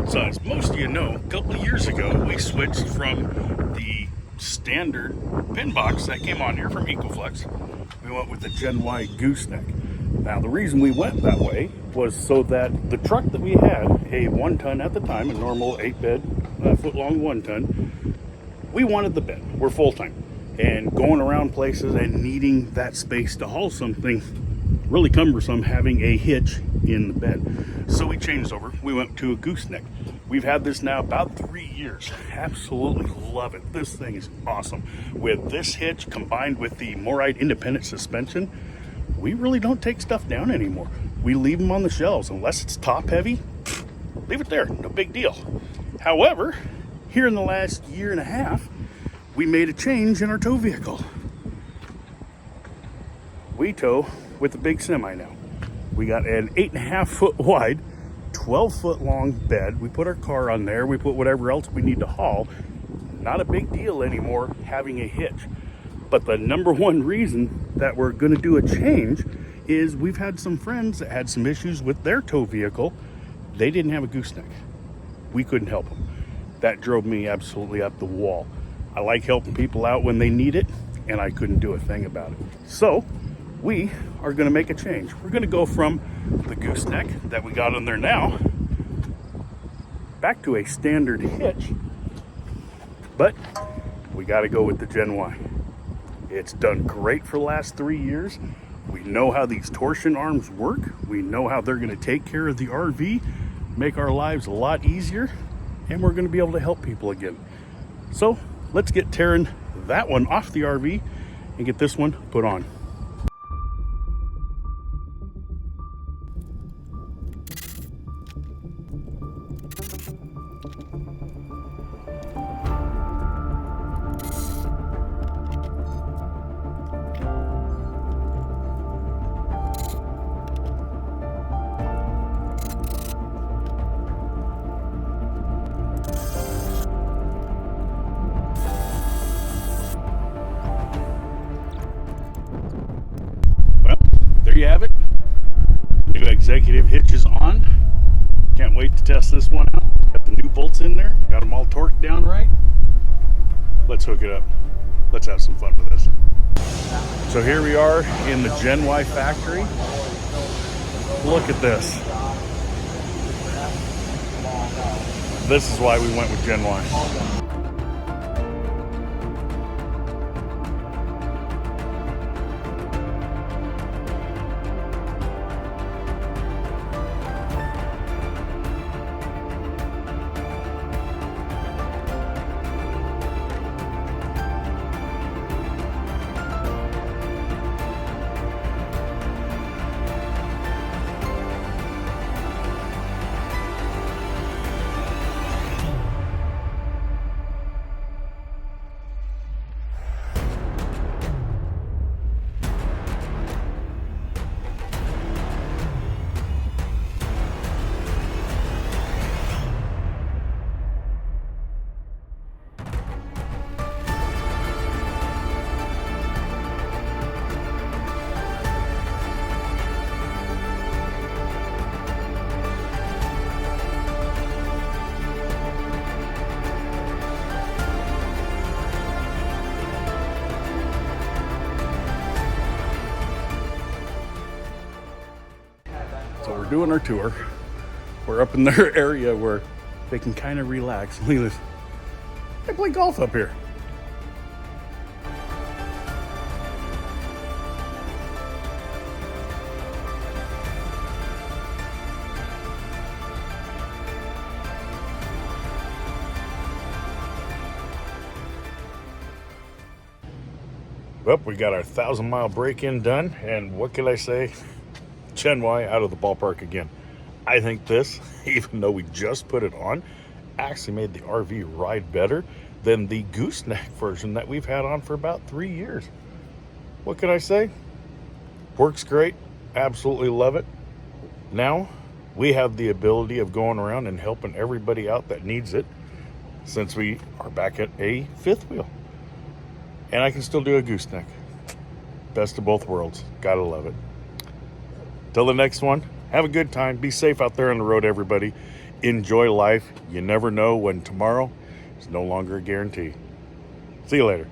So as most of you know, a couple of years ago, we switched from the standard pin box that came on here from Ecoflex. We went with the Gen Y gooseneck. Now the reason we went that way was so that the truck that we had, a 1-ton at the time, a normal 8-bed, foot long 1-ton, we wanted the bed. We're full-time. And going around places and needing that space to haul something, really cumbersome having a hitch in the bed. So we changed over. We went to a gooseneck. We've had this now about 3 years. Absolutely love it. This thing is awesome. With this hitch combined with the MORryde independent suspension, we really don't take stuff down anymore. We leave them on the shelves. Unless it's top heavy, leave it there. No big deal. However, here in the last year and a half, we made a change in our tow vehicle. We tow with a big semi now. We got an 8.5 foot wide, 12 foot long bed. We put our car on there. We put whatever else we need to haul. Not a big deal anymore having a hitch. But the number one reason that we're going to do a change is we've had some friends that had some issues with their tow vehicle. They didn't have a gooseneck. We couldn't help them. That drove me absolutely up the wall. I like helping people out when they need it, and I couldn't do a thing about it. So we are going to make a change. We're going to go from the gooseneck that we got on there now back to a standard hitch, but we got to go with the Gen Y. It's done great for the last 3 years. We know how these torsion arms work. We know how they're going to take care of the RV, make our lives a lot easier, and we're going to be able to help people again. So let's get tearing that one off the RV and get this one put on. There you have it. New executive hitch is on. Can't wait to test this one out. Got the new bolts in there. Got them all torqued down right. Let's hook it up. Let's have some fun with this. So here we are in the Gen Y factory. Look at this. This is why we went with Gen Y. So we're doing our tour. We're up in their area where they can kind of relax. Look at this. They play golf up here. Well, we got our 1,000-mile break-in done, and what can I say? Gen Y out of the ballpark again. I think this, even though we just put it on, actually made the RV ride better than the gooseneck version that we've had on for about 3 years. What can I say? Works great. Absolutely love it. Now, we have the ability of going around and helping everybody out that needs it, since we are back at a fifth wheel. And I can still do a gooseneck. Best of both worlds. Gotta love it. Till the next one, have a good time. Be safe out there on the road, everybody. enjoy life. You never know when tomorrow is no longer a guarantee. See you later.